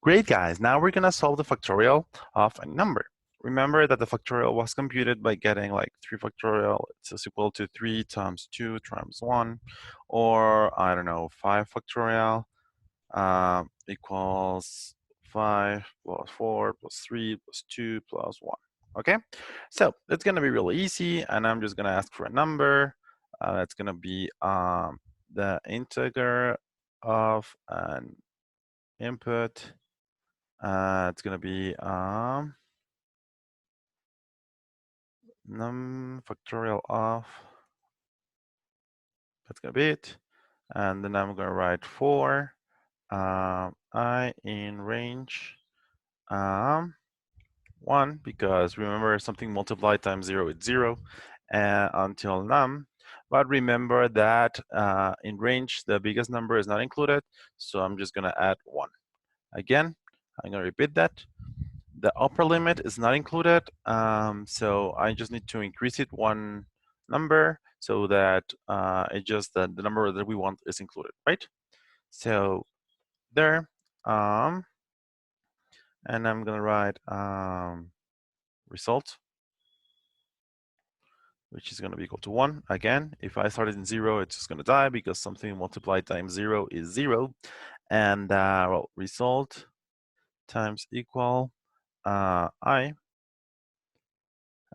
Great, guys. Now we're going to solve the factorial of a number. Remember that the factorial was computed by getting like 3 factorial. It's equal to 3 times 2 times 1. Or, I don't know, 5 factorial equals 5 plus 4 plus 3 plus 2 plus 1. Okay? So it's going to be really easy. And I'm just going to ask for a number. That's going to be the integer of an input. It's going to be num factorial of, that's going to be it. And then I'm going to write for I in range 1, because remember something multiplied times 0 is 0 until num. But remember that in range, the biggest number is not included. So I'm just going to add 1. Again, I'm going to repeat that. The upper limit is not included, so I just need to increase it 1 number so that it just the number that we want is included, right? So there, and I'm gonna write result, which is gonna be equal to 1. Again, if I started in 0, it's just gonna die because something multiplied times 0 is 0, and well, result times equal I.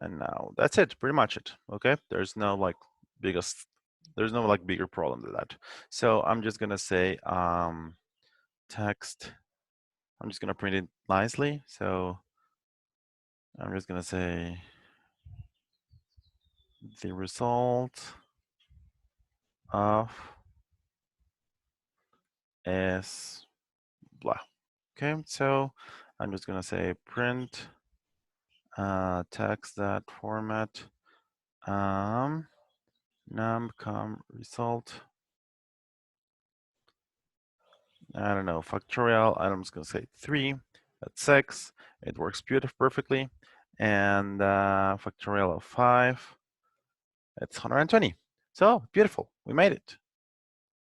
And now that's it, pretty much it. Okay, there's no like bigger problem than that. So I'm just gonna say text. I'm just gonna print it nicely. So I'm just gonna say the result of is blah. Okay, so I'm just gonna say print text that format num result. I don't know, factorial. I'm just gonna say 3. That's 6. It works perfectly. And factorial of 5. It's 120. So beautiful. We made it.